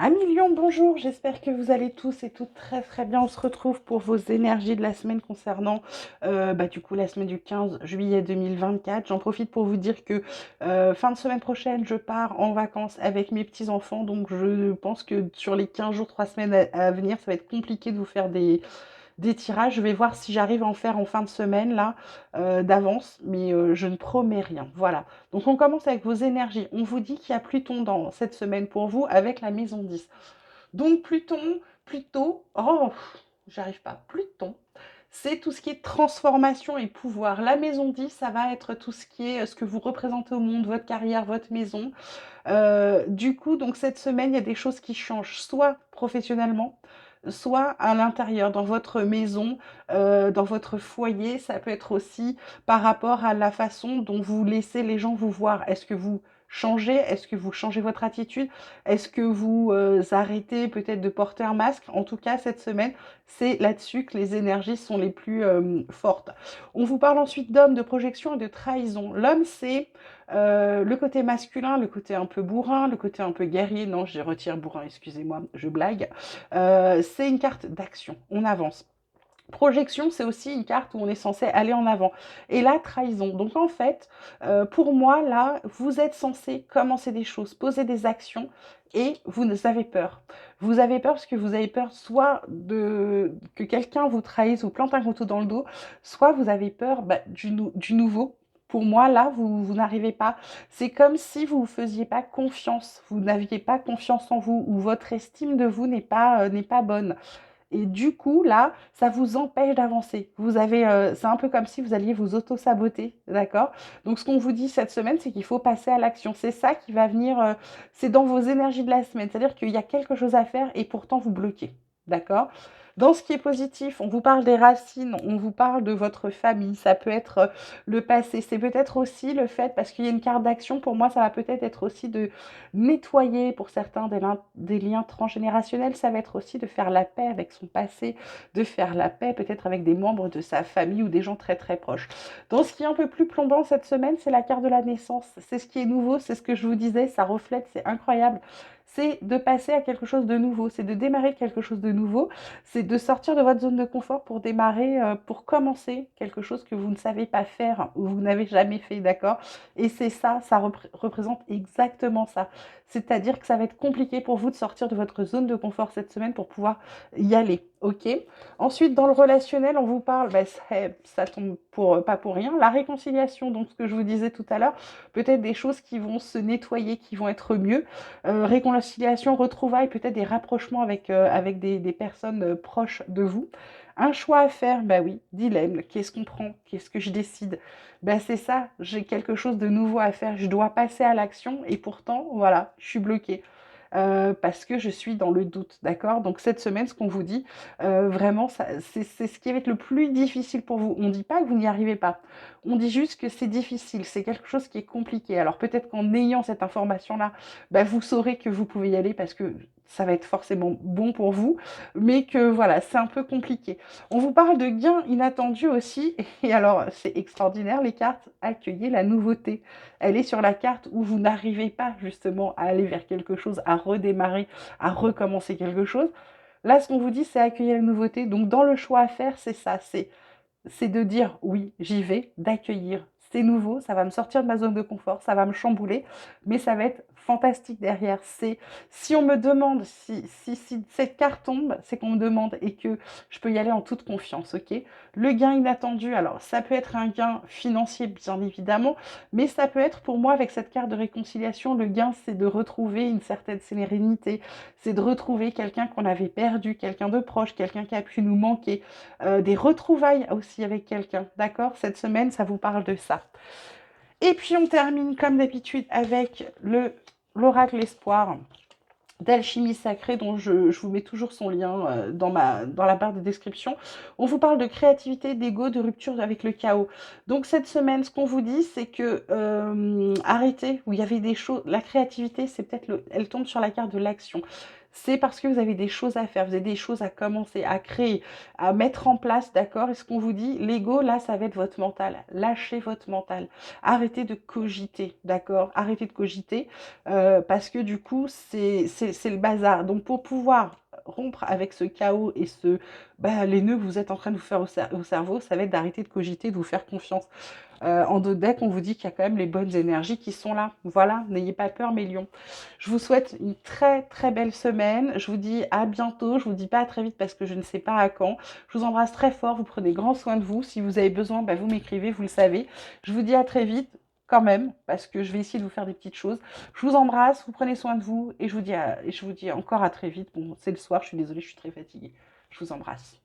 Million, bonjour, j'espère que vous allez tous et toutes très très bien. On se retrouve pour vos énergies de la semaine concernant du coup la semaine du 15 juillet 2024. J'en profite pour vous dire que fin de semaine prochaine, je pars en vacances avec mes petits-enfants. Donc je pense que sur les 15 jours, 3 semaines à venir, ça va être compliqué de vous faire des tirages. Je vais voir si j'arrive à en faire en fin de semaine, là, d'avance, mais je ne promets rien. Voilà. Donc, on commence avec vos énergies. On vous dit qu'il y a Pluton dans cette semaine pour vous avec la maison 10. Donc, Pluton, plutôt, oh, j'arrive pas, Pluton, c'est tout ce qui est transformation et pouvoir. La maison 10, ça va être tout ce qui est ce que vous représentez au monde, votre carrière, votre maison. Du coup, donc cette semaine, il y a des choses qui changent, soit professionnellement, soit à l'intérieur, dans votre maison, dans votre foyer. Ça peut être aussi par rapport à la façon dont vous laissez les gens vous voir. Est-ce que vous changez? Est-ce que vous changez votre attitude? Est-ce que vous arrêtez peut-être de porter un masque? En tout cas, cette semaine, c'est là-dessus que les énergies sont les plus fortes. On vous parle ensuite d'homme, de projection et de trahison. L'homme, c'est le côté masculin, le côté un peu bourrin, le côté un peu guerrier. Non, je retire bourrin, excusez-moi, je blague. C'est une carte d'action, on avance. Projection, c'est aussi une carte où on est censé aller en avant. Et la trahison. Donc en fait, pour moi, là, vous êtes censé commencer des choses, poser des actions, et vous avez peur. Vous avez peur parce que vous avez peur soit que quelqu'un vous trahisse, vous plante un couteau dans le dos, soit vous avez peur du nouveau. Pour moi, là, vous n'arrivez pas. C'est comme si vous ne faisiez pas confiance, vous n'aviez pas confiance en vous, ou votre estime de vous n'est pas bonne. Et du coup, là, ça vous empêche d'avancer. C'est un peu comme si vous alliez vous auto-saboter, d'accord? Donc, ce qu'on vous dit cette semaine, c'est qu'il faut passer à l'action. C'est ça qui va venir, c'est dans vos énergies de la semaine. C'est-à-dire qu'il y a quelque chose à faire et pourtant vous bloquez, d'accord? Dans ce qui est positif, on vous parle des racines, on vous parle de votre famille, ça peut être le passé, c'est peut-être aussi le fait, parce qu'il y a une carte d'action, pour moi, ça va peut-être être aussi de nettoyer pour certains des liens transgénérationnels, ça va être aussi de faire la paix avec son passé, de faire la paix peut-être avec des membres de sa famille ou des gens très très proches. Dans ce qui est un peu plus plombant cette semaine, c'est la carte de la naissance. C'est ce qui est nouveau, c'est ce que je vous disais, ça reflète, c'est incroyable. C'est de passer à quelque chose de nouveau, c'est de démarrer quelque chose de nouveau, c'est de sortir de votre zone de confort pour démarrer, pour commencer quelque chose que vous ne savez pas faire ou vous n'avez jamais fait, d'accord? Et c'est ça, ça représente exactement ça. C'est-à-dire que ça va être compliqué pour vous de sortir de votre zone de confort cette semaine pour pouvoir y aller, ok? Ensuite, dans le relationnel, on vous parle, ça tombe pas pour rien, la réconciliation, donc ce que je vous disais tout à l'heure, peut-être des choses qui vont se nettoyer, qui vont être mieux. Réconciliation, retrouvailles, peut-être des rapprochements avec des personnes proches de vous. Un choix à faire, bah oui, dilemme, qu'est-ce qu'on prend, qu'est-ce que je décide? Ben c'est ça, j'ai quelque chose de nouveau à faire, je dois passer à l'action et pourtant, voilà, je suis bloquée. Parce que je suis dans le doute, d'accord? Donc cette semaine, ce qu'on vous dit, vraiment, c'est ce qui va être le plus difficile pour vous. On ne dit pas que vous n'y arrivez pas, on dit juste que c'est difficile, c'est quelque chose qui est compliqué. Alors peut-être qu'en ayant cette information-là, bah, vous saurez que vous pouvez y aller parce que ça va être forcément bon pour vous, mais que voilà, c'est un peu compliqué. On vous parle de gains inattendus aussi, et alors c'est extraordinaire, les cartes, accueillez la nouveauté. Elle est sur la carte où vous n'arrivez pas justement à aller vers quelque chose, à redémarrer, à recommencer quelque chose. Là, ce qu'on vous dit, c'est accueillir la nouveauté. Donc dans le choix à faire, c'est ça, c'est de dire oui, j'y vais, d'accueillir. C'est nouveau, ça va me sortir de ma zone de confort, ça va me chambouler, mais ça va être fantastique derrière. C'est si on me demande si cette carte tombe, c'est qu'on me demande et que je peux y aller en toute confiance, ok? Le gain inattendu, alors ça peut être un gain financier bien évidemment, mais ça peut être pour moi avec cette carte de réconciliation, le gain c'est de retrouver une certaine sérénité, c'est de retrouver quelqu'un qu'on avait perdu, quelqu'un de proche, quelqu'un qui a pu nous manquer, des retrouvailles aussi avec quelqu'un, d'accord? Cette semaine, ça vous parle de ça. Et puis on termine comme d'habitude avec l'oracle espoir d'alchimie sacrée dont je vous mets toujours son lien dans la barre de description. On vous parle de créativité, d'ego, de rupture avec le chaos. Donc cette semaine, ce qu'on vous dit, c'est que arrêtez, où il y avait des choses, la créativité, c'est peut-être, elle tombe sur la carte de l'action. c'est parce que vous avez des choses à faire, vous avez des choses à commencer, à créer, à mettre en place, d'accord? Et ce qu'on vous dit, l'ego, là, ça va être votre mental. Lâchez votre mental. Arrêtez de cogiter, d'accord? Arrêtez de cogiter parce que du coup, c'est le bazar. Donc, pour pouvoir rompre avec ce chaos et les nœuds que vous êtes en train de vous faire au cerveau, ça va être d'arrêter de cogiter, de vous faire confiance. En dos de deck, on vous dit qu'il y a quand même les bonnes énergies qui sont là. Voilà, n'ayez pas peur, mes lions. Je vous souhaite une très très belle semaine. Je vous dis à bientôt. Je vous dis pas à très vite parce que je ne sais pas à quand. Je vous embrasse très fort. Vous prenez grand soin de vous. Si vous avez besoin, vous m'écrivez, vous le savez. Je vous dis à très vite quand même parce que je vais essayer de vous faire des petites choses. Je vous embrasse, vous prenez soin de vous et je vous dis encore à très vite. Bon, c'est le soir, je suis désolée, je suis très fatiguée. Je vous embrasse.